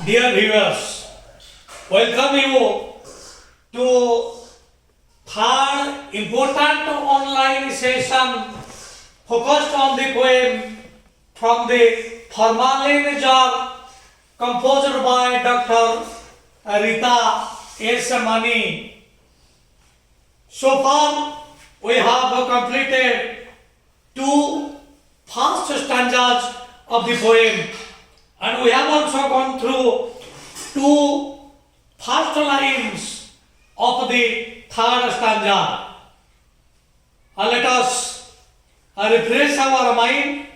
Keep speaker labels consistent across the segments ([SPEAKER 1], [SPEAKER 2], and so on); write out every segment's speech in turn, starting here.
[SPEAKER 1] Dear viewers, welcome you to third important online session focused on the poem from the Formalin Jar composed by Dr. Rita S. Mani. So far, we have completed two first stanzas of the poem, and we have also gone through two first lines of the third stanza. Let us refresh our mind.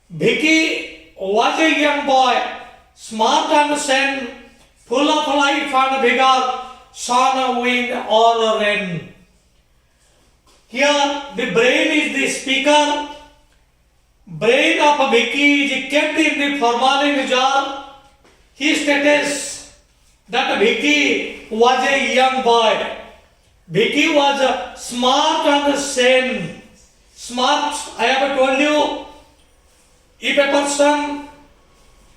[SPEAKER 1] Vicky was a young boy, smart and sane, full of life and vigor, sun, wind, or rain. Here, the brain is the speaker. Brain of Vicky is kept in the formalin jar. He states that Vicky was a young boy. Vicky was smart and sane. Smart, I have told you, if a person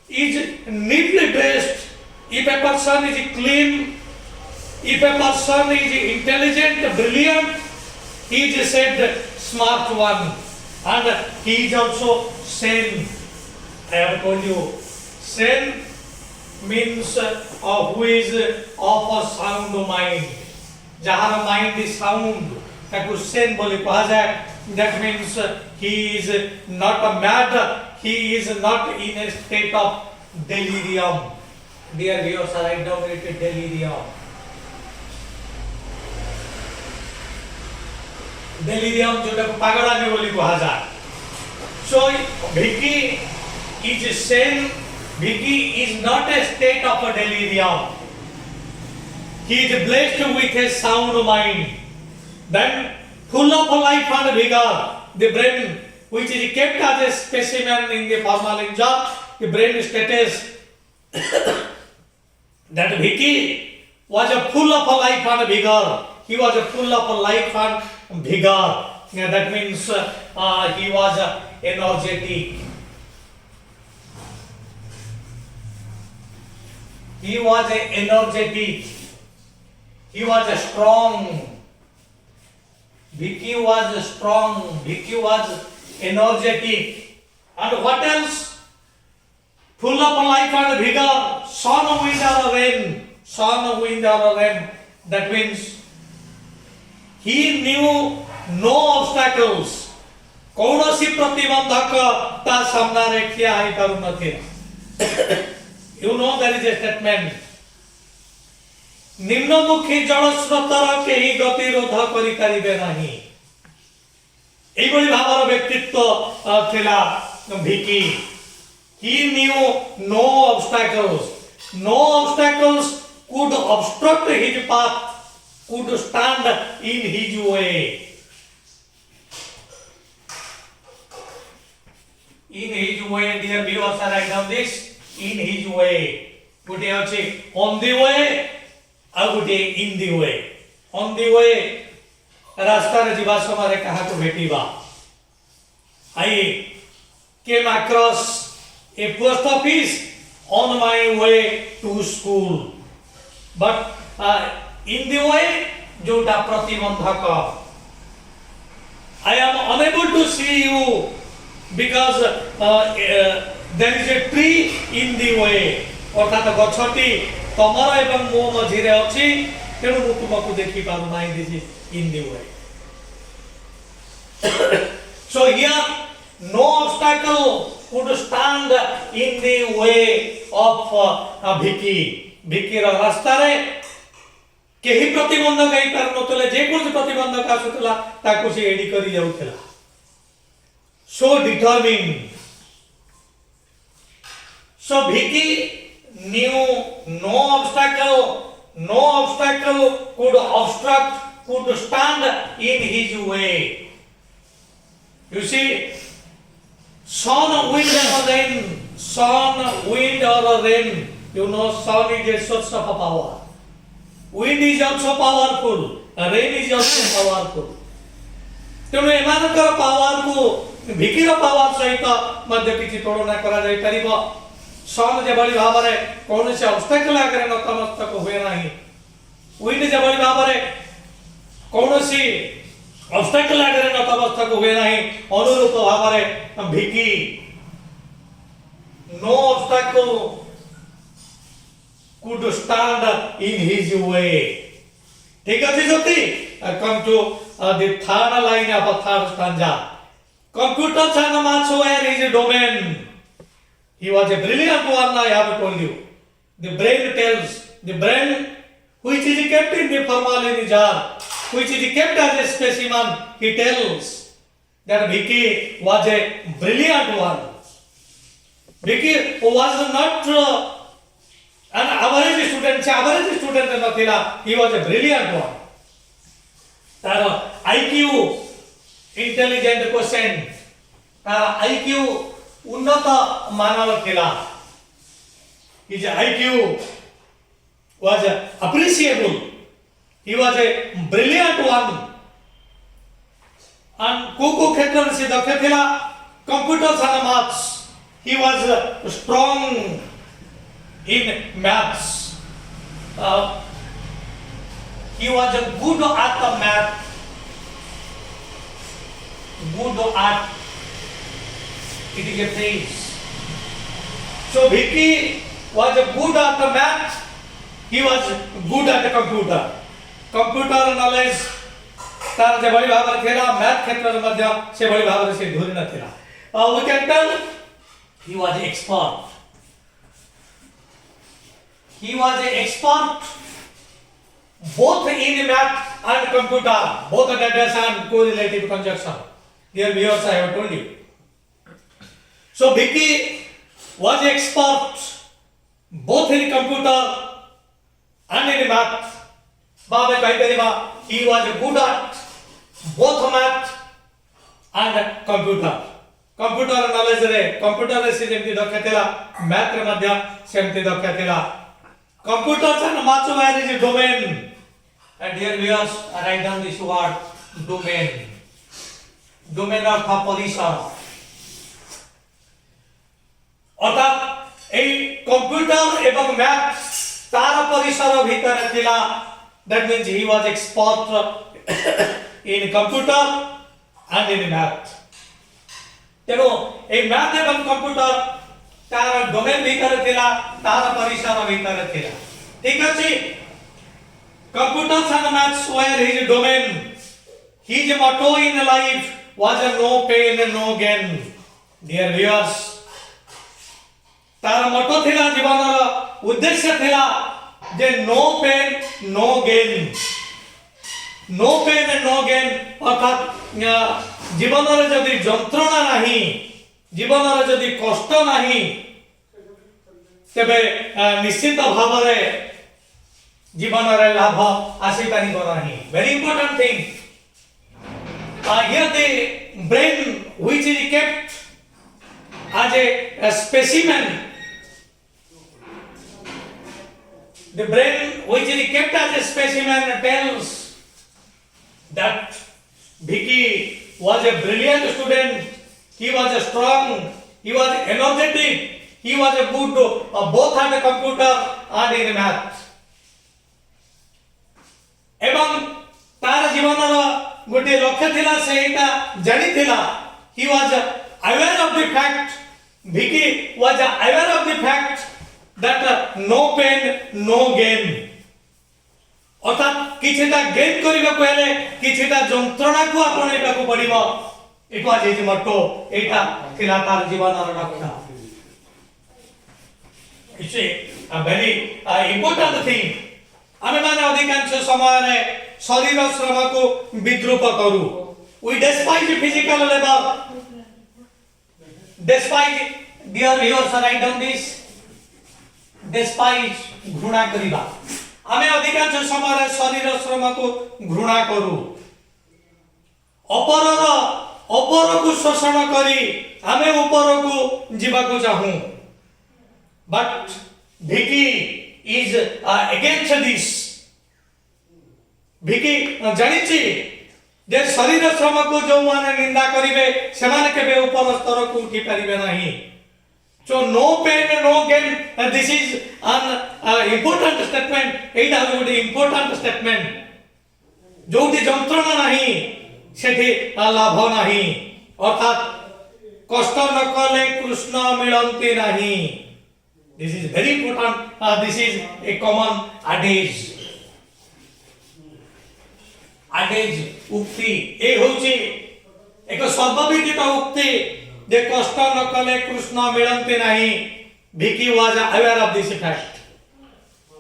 [SPEAKER 1] is neatly dressed, if a person is clean, if a person is intelligent, brilliant, he is said smart one. And he is also sane. I have told you, sane means who is of a sound mind. Jahar mind is sound, taku sane boli kaha jaye. That means he is not mad, he is not in a state of delirium. Dear viewers, write down it, delirium. Delirium जोटा पागलामी बोली कहा जाए. So Vicky is sane. Vicky is not a state of a delirium. He is blessed with a sound mind. Then full of life and vigor. The brain, which is kept as a specimen in the formalin jar, the brain status that Vicky was a full of life and vigor. He was a full of life and vigor. That means he was energetic. He was energetic. He was strong. Vicky was strong. Vicky was energetic. And what else? Full of life and vigor. Sun, wind or rain. Sun, wind or rain. That means he knew no obstacles. कौनसी प्रतिबंधक ता सामना रे ठिया है करू नथिला. You know there is a statement. निम्नमुखी जलस्रोतर केही गतिरोध करि परिबे नाही. एई भली भावर व्यक्तित्व थिला भिकी. He knew no obstacles. No obstacles could obstruct his path, could stand in his way. In his way, dear viewers, write down this. In his way. Good day, on the way. Good day, in the way. On the way. रास्ता रे जीवा समारे कहा को भेटीबा. I came across a post office on my way to school. But in the way, जोटा प्रतिबंधक. I am unable to see you because there is a tree in the way. अर्थात गछटी तमर एवं मो मझिरे अछि, तेणु मु तुमको देखि पारु नाही. This is in the way. So here no obstacle could stand in the way of Vicky. Vicky रा रास्ता रे केही प्रतिबंधक आई पार नतले. जे कोन प्रतिबंधक आसुतला ताको से एडी करी जाउतला. So determined. So Vicky knew no obstacle could obstruct, could stand in his way. You see, sun, wind or rain, sun, wind or rain. You know, sun is a source of power. Wind is also powerful. Rain is also powerful. तेणु एमानकर power को भिकीर power सहित मध्य किछि तुलना करा जाय परिबो. सन जेभली भाव में कौन से ऑब्स्टेकल आगे नतमस्तक हुए ना विंड जेभली भाव में कौन सी ऑब्स्टेकल आगे नतमस्तक हुए ना अनुरूप भाव में भिकी no obstacle could stand in his way. ठीक है ज्योति come to the third line of a third stanza. Computers and much were his domain. He was a brilliant one, I have told you. The brain tells, the brain which is kept in the formalin jar, which is kept as a specimen, he tells that Vicky was a brilliant one. Vicky was not an average student नथिला, he was a brilliant one. तार IQ intelligent quotient, तार IQ उन्नत मानव थिला. His IQ was appreciable. He was a brilliant one. And को क्षेत्र में से दक्ष थिला, computers and maths. He was strong in maths. He was good at the math. Good at, it is a phrase. So Vicky was good at the math. He was good at the computer. Computer knowledge तार जे बड़ी भाव में थिला, math क्षेत्र में मध्य से बड़ी भाव से धुरी न थिला. We can tell he was an expert. He was an expert both in math and computer, both addition and correlative conjunction. Dear viewers, I have told you. So Vicky was an expert both in computer and in math. He was good at both math and computer. Computer knowledge रे computer रे से जेमती दक्ष थिला, math रे मध्य सेमती दक्ष थिला. Computers and maths were his domain. And dear viewers, write down this word domain. Domain अर्थ परिसर. अर्थात a computer एवं मैथ तार परिसर भीतर थिला. That means he was expert in computer and in math. तेणु ए मैथ एवं कंप्यूटर तार डोमेन भीतर थिला, तार परिसर भीतर थिला. ठीक अछि. Computers and maths were his domain. His motto in life was no pain no gain. Dear viewers, तार motto थिला जीवनर उद्देश्य थिला जे no pain no gain. No pain no gain अर्थात जीवनर जदि जंत्रणा नाही, जीवनर जदि कष्ट नाही, तेबे निश्चित भाव में जीवनर लाभ आसी पारिबो नाही. Very important thing. Here the brain which is kept as a specimen, the brain which is kept as a specimen tells that Vicky was a brilliant student. He was strong. He was energetic. He was a good both at the computer and in math. एवं तार जीवनर गोटे लक्ष्य थिला, सेटा जानि थिला. He was aware of the fact. Vicky was aware of the fact that no pain no gain. अर्थात किछिटा gain करिबा पहले किछिटा जंत्रणा को आपणेबा को पड़िबो. इट वाज हिज मotto. एटा थिला तार जीवनर लक्ष्य. It's a very important thing. आमे माने अधिकांश समय रे शरीर श्रम को विद्रूप करू. We despise physical labor. Despise, dear viewers, write down this. Despise घृणा करिबा. आमे अधिकांश समय रे शरीर श्रम को घृणा करू. अपर को शोषण करी आमे ऊपर को जीवा को चाहू. But Vicky is against this. Vicky जानिछि जे शरीर श्रम को जो माने निंदा करिवे सेमाने केबे ऊपर स्तर को उठी परिबे नाही. So no pain no gain, this is an important statement. एटा गोटे important statement. जोटी जंत्रणा नहीं सेठी लाभ नहीं, अर्थात कष्ट न कले कृष्ण मिलंती नहीं. This is very important. This is a common adage. Adage उक्ति ए होची एक सर्वविदित उक्ति जे कष्ट न कले कृष्ण मिलंती नहीं. Vicky was aware of this fact.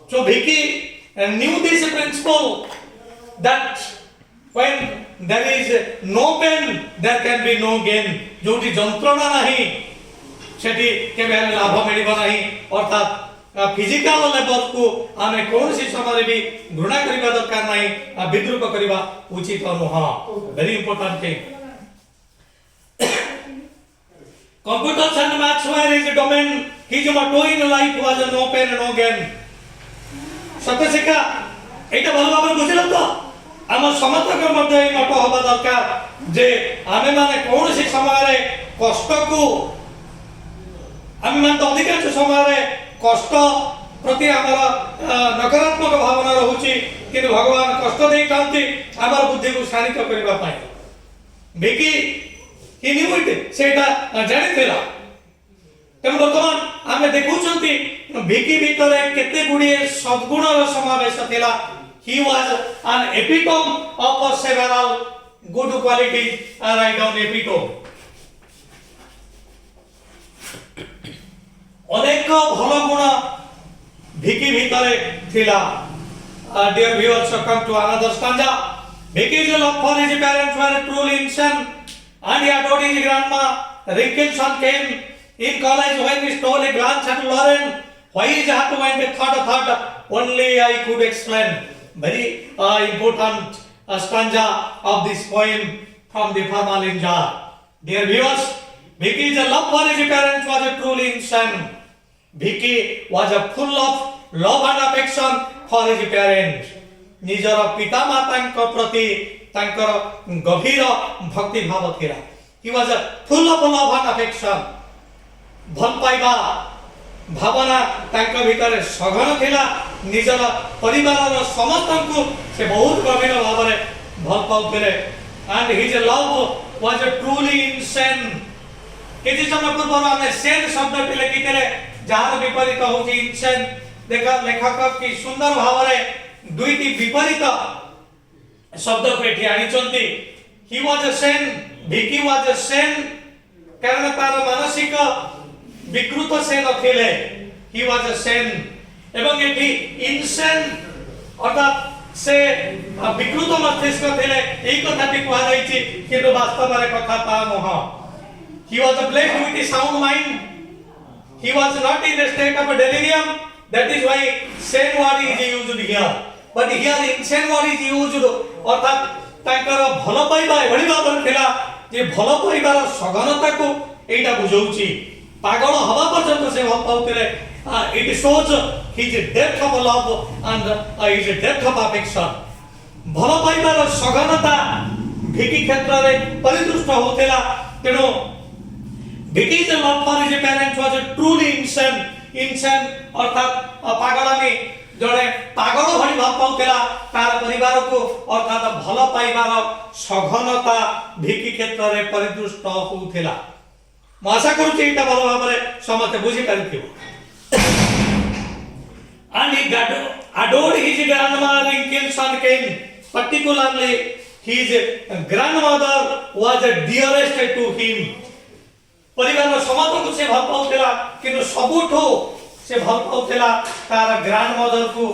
[SPEAKER 1] So Vicky knew this principle that when there is no pain there can be no gain. जोटी जंत्रणा नहीं सेठी केबे लाभ मिलिबो नहीं. अर्थात फिजिकल लेवल को आमे कोनसी समय भी घृणा करिबा दरकार नहीं, विद्रूप करिबा उचित नुह. Very important thing. Computers and maths were his domain. His motto in life was no pain no gain. सत्य शिक्षा एटा भल भाबरे बुझिल तो आम समस्तक मध्य ए मतो हबा दरकार जे आमे माने कोनसी समय रे कष्ट को आमे माने अधिकांश समय रे कष्ट प्रति आमर नकारात्मक भावना रहउची, किंतु भगवान कष्ट देई थांती आमर बुद्धि को शांत करबा पाए. बेकी he knew it, सेटा जानि थिला. तेणु वर्तमान आमे देखुछंती भिकी भितरे केते गुडी सद्गुणर समावेश थिला. He was an epitome of several good qualities. Write down epitome. अनेक भल गुण भिकी भितरे थिला. Dear viewers, come to another stanza. Vicky's love for his parents were truly insane, and he adored his grandma. Rinkelson came in college when he stole a glance at Lauren. Why his heart went thought, only I could explain. Very important stanza of this poem from the Formalin jar. Dear viewers, Vicky's love for his parents was truly insane. Vicky was full of love and affection for his parents. निजर पिता मातांक प्रति तांकर गभीर भक्ति भाव थिला. He was full of love and affection. भल पाइबा भावना तांक भीतर सघन थिला. निजर परिवार समस्तंकु से बहुत गभीर भाव रे भल पाउथिले. And his love was truly insane. किछि समय पूर्व हमने सेन शब्द लिखिथिले जहार विपरीत होची इंसेन. देखा लेखक की सुंदर भाव रे दुईटी विपरीत शब्द पेठी आनिचंती. He was a sane, Vicky was a sane कारण तार मानसिक विकृत से नथिले. He was a sane एवं एठी insane अर्थात से विकृत मस्तिष्क थिले. एई कथाटी कुआ जाईची किंतु वास्तव रे कथा ता नह. He was blessed with a sound mind. He was not in a state of delirium. That is why sane word is used here. But here insane word is used. अर्थात तांकर भल पाइबा एभली भाव थिला जे भल पाइबार सघनता को एटा बुझौची. पागल हवा पर्यंत से भल पाउथिले. It shows his depth of love and his depth of affection. भल पाइबार सघनता भिकी क्षेत्र रे परिदृष्ट होथिला. तेनो Vicky's love for his parents was truly insane. Insane अर्थात पागलामी जड़े पागल भली भाव पाउथिला तार परिवार को अर्थात भल पाइबार सघनता भिकी क्षेत्र रे परिदृष्ट होउथिला. म आशा करूची एटा भल भाव रे समस्त बुझी पारिथिबो. And he adored his grandma Rinkelson came. Particularly his grandmother was dearest to him. परिवार समस्त को से भल पाउथिला किंतु सबुठो से भल पाउथिला तार ग्रैंडमदर को.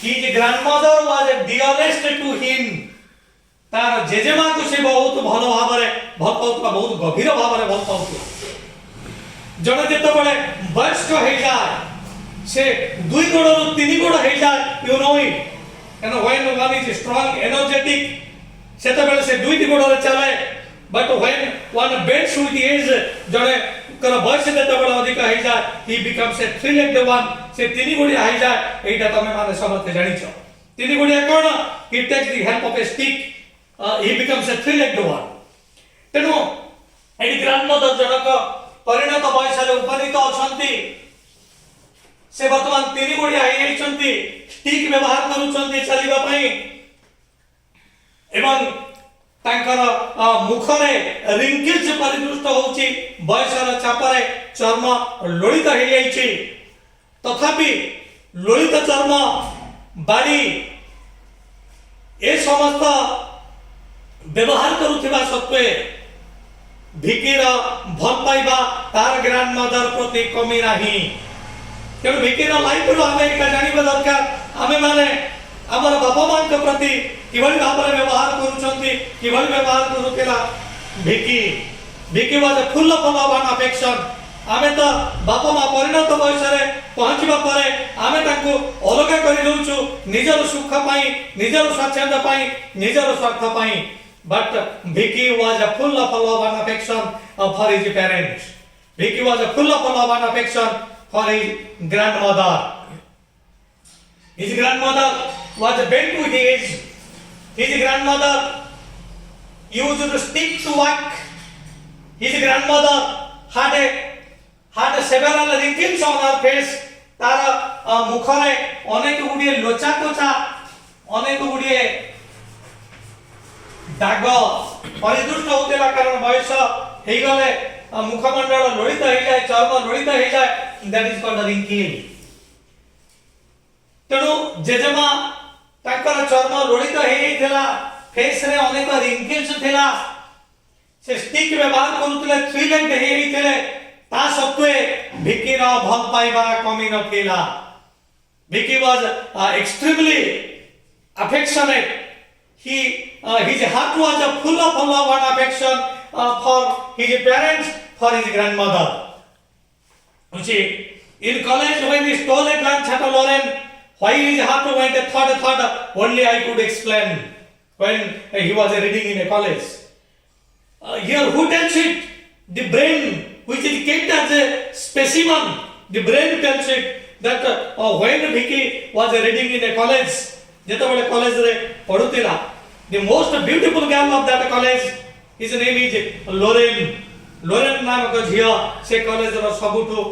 [SPEAKER 1] His grandmother was dearest to him. तार जेजेमा को से बहुत भल भाव रे भल पाउथिला, बहुत गभीर भाव रे भल पाउथिला. जणे जेते बेले वयस्क हे जाय से दुई गोड़ तीन गोड़ हे जाय, you know it. And when one is strong energetic सेते बेले से दुई गोड़ रे चले. But when one bends with age, जड़े कर बयस देते बड़ा अधिक है जाए, he becomes a three-legged one. से तीन गुड़िया है जाए, एटा तमे माने समझते जानी चो. तीन गुड़िया कौन? He takes the help of a stick. He becomes a three-legged one. तेनो एडी ग्रैंडमदर जनक परिणत बयस उपनीत अछंती से वर्तमान 3 गुड़िया होइचंती स्टिक व्यवहार करूचंती चलिबा पई एवं तांकर मुखरे रिंकिल्स परिदृष्ट होउची बयसर चापरे चर्म लोलित हो जाइछि तथापि लोलित चर्म बाड़ी ए समस्त व्यवहार करुथिबा सत्वे भिकीर भल पाइबा तार ग्रैंड मदर प्रति कमी नाही तेणु भिकीर लाइफ रो हमें एक जानिबा दरकार आमे माने हमर बापा मां के प्रति किभली भाबरे व्यवहार करूछंती किभली व्यवहार करूथिला भिकी was full of love and affection आमे तो बापा मां परिणत बयसरे पहुंचबा परे आमे ताको अलगा करि दउछु निजर सुख पाई निजर स्वाच्छंद पाई निजर स्वार्थ पाई but Vicky was a full of love and affection for his parents. Vicky was a full of love and affection for his grandmother. His grandmother was bent with age. His grandmother used to stick to work. His grandmother had several wrinkles on her face. तार मुखरे अनेक गुड़िए लोचा कोचा अनेक गुड़िए दाग परिदृष्ट होतेला कारण बयस हे गले मुखमंडल लोहित हो जाए चर्म लोहित हो जाए दैट इज कॉल्ड रिंकिल तेणु जेजेमा ताकर चर्म लोहित हो जाइथिला फेस रे अनेक रिंकिल्स थिला से स्टिक व्यवहार करूतले थ्री लेग हो जाइथिले ता सत्वे भिकीर भल पाइबा कमी नथिला भिकी was extremely affectionate his heart was full of love and affection for his parents, for his grandmother. You see, in college when he stole a glance at Lauren, why his heart went a third, only I could explain when he was reading in a college. Here, who tells it? The brain, which is kept as a specimen, the brain tells it that when Vicky was reading in a college, जेतबेले college रे पढुतिला the most beautiful girl of that college his name is लोरेन नामक झियो से college रो सबुठु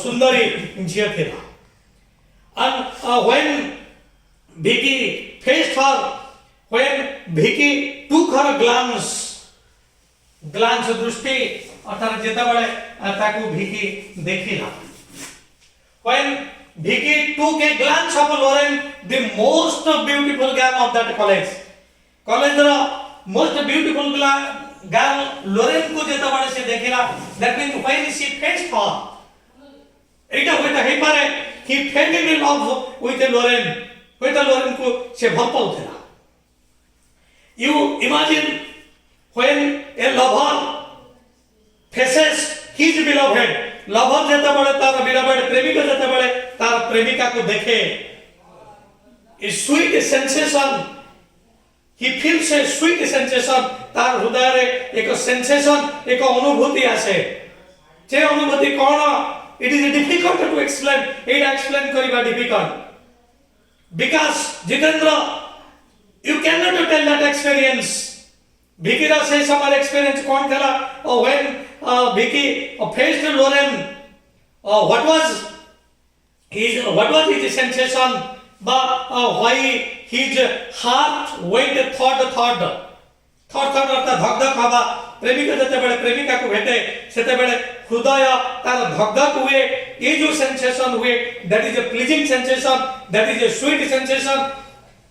[SPEAKER 1] सुंदरी झियो थिला and when Vicky faced her when Vicky took her glance दृष्टि अर्थात जेतबेले ताकू Vicky देखिला when Vicky took a glance of Lauren, the most beautiful girl of that college. College ro most beautiful girl Lauren को जेता बड़े से देखिला, that means when she faced her, इटा होता है पारे he fell in love with Lauren, को से भल पाउथिला. You imagine when a lover faces his beloved. Lover जेता बड़े तार beloved प्रेमिका जेता बड़े तार प्रेमिका को देखे a sweet sensation he feels a sweet sensation तार हृदय रे एक sensation एक अनुभूति आसे जे अनुभूति कोन it is difficult to explain it explain करिबा difficult because Jitendra you cannot tell that experience Vicky रा से समर experience कोन थला when Vicky faced Lauren what was his sensation but why his heart went third अर्थात धक धक हवा प्रेमिका जते बेले प्रेमिका को भेटे सेते बेले हृदय तार धक धक हुए ये जो सेंसेशन हुए that is a pleasing sensation that is a sweet sensation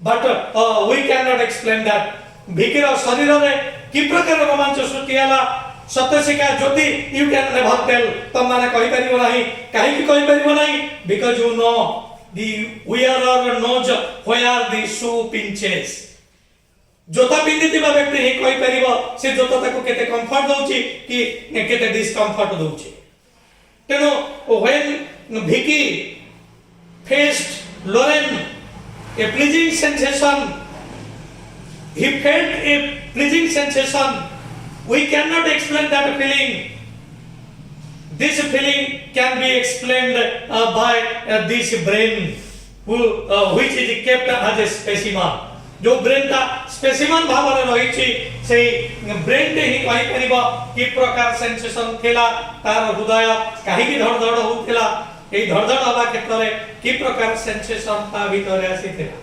[SPEAKER 1] but we cannot explain that Vicky रा शरीर रे कि प्रकार रोमांच सृष्टि होला सत्यशिका ज्योति you can never tell तम माने कहि परिबो नाही काहे कि कहि परिबो नाही because you know the wearer knows where the shoe pinches जोता पिंदितिबा व्यक्ति ही कहि परिबो से जोता ताको केते कंफर्ट दउची कि केते डिस्कंफर्ट दउची तेनो when Vicky faced Lauren a pleasing sensation he felt a pleasing sensation we cannot explain that feeling this feeling can be explained by this brain which is kept as a specimen जो brain ता specimen भाव रे रही छी से brain टे ही कहि परिबो कि प्रकार सेंसेशन थिला तार हृदय काहे की धड़धड़ होउथिला ए धड़धड़ हवा क्षेत्र रे कि प्रकार सेंसेशन ता भीतर आसीथिला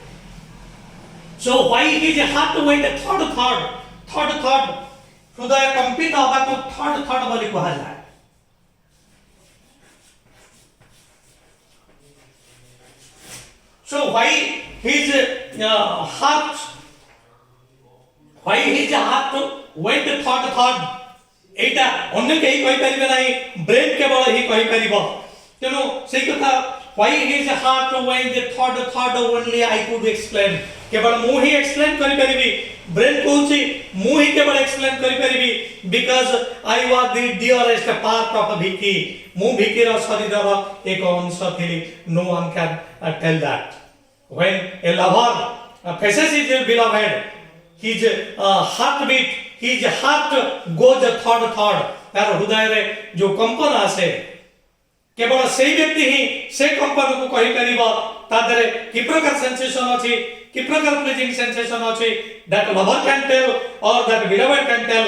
[SPEAKER 1] so why his heart went third हृदय कंपित हवा को थर्ड बोली कहा जाए so why his heart went third एटा अन्य कहीं कहि परिबे नाही ब्रेन केवल ही कहि परिबो तेनो सेही कथा why his heart went third only I could explain केवल मु ही एक्सप्लेन करि परिबी ब्रेन कहूची मु ही केवल एक्सप्लेन करि परिबी because I was the dearest part of भिकी मु भिकी रो शरीर रो एक अंश थिली no one can tell that when a lover faces his beloved his heartbeat his heart goes third तार हृदय रे जो कंपन आसे केवल सेही व्यक्ति ही से कंपन को कहि परिबो तादरे कि प्रकार सेंसेशन अछि कि प्रकार प्लीजिंग सेंसेशन अछि that lover can tell or that beloved can tell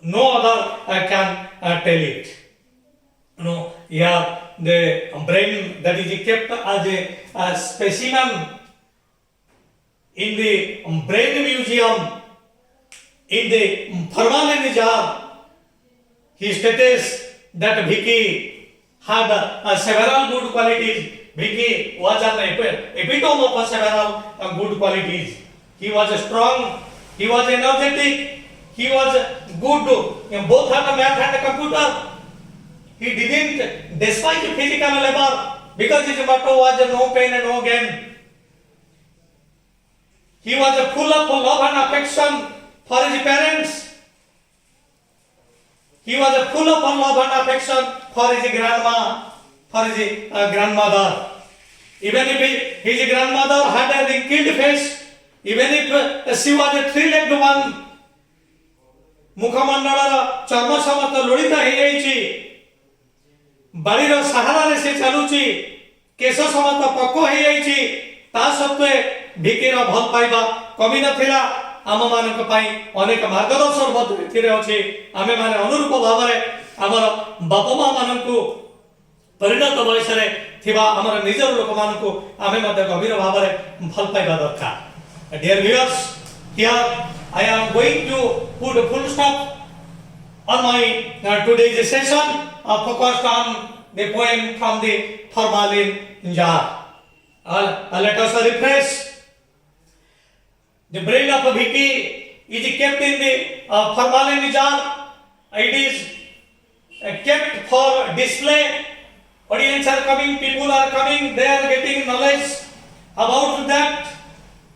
[SPEAKER 1] no other can tell it no yeah the brain that is kept as a specimen in the brain museum in the formalin jar he states that Vicky had several good qualities. Vicky was an epitome of several good qualities. He was strong, he was energetic, he was good both at math and computer. He didn't despise physical labor because his motto was no pain and no gain. He was full of love and affection for his parents. He was full of love and affection for his grandma, for his grandmother. Even if his grandmother had a wrinkled face, even if she was a three-legged one, मुखमंडलर चर्म समस्त लोड़ित हो जाइछि बाड़ीर सहारा रे से चलुछि केश समस्त पक्क हो जाइछि ता सत्वे भिकीर भल पाइबा कमी नथिला आम मानक पई अनेक मार्गदर्शन बद्ध अछि आमे माने अनुरूप भाव रे हमर बापा मां मानकु परिणत वयस रे थिबा हमर निजर लोक मानकु आमे मते गभीर भाव रे भल पाइबा दरकार dear viewers here I am going to put a full stop on my today's session focused on the poem from the formalin jar. Let us refresh. The brain of Vicky is kept in the formalin jar. It is kept for display. Audience are coming, people are coming, they are getting knowledge about that.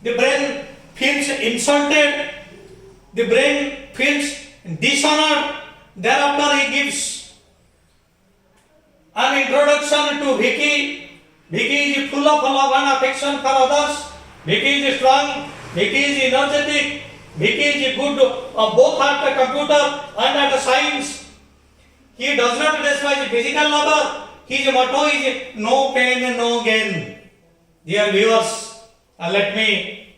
[SPEAKER 1] The brain feels insulted. The brain feels dishonored. Thereafter he gives an introduction to Vicky. Vicky is full of love and affection for others. Vicky is strong. Vicky is energetic. Vicky is good both at the computer and at the science. He does not despise physical labor. His motto is no pain, no gain. Dear viewers, let me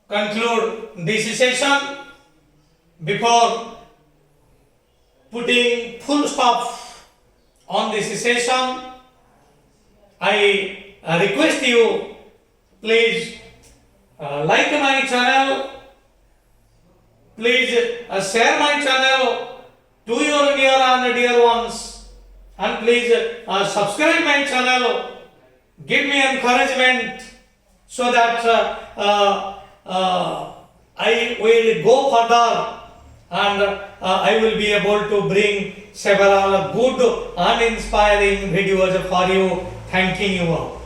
[SPEAKER 1] conclude this session. Before putting full stop on this session, I request you please like my channel, please share my channel to your near and dear ones, and please subscribe my channel, give me encouragement so that I will go further and I will be able to bring several good and inspiring videos for you. Thanking you all.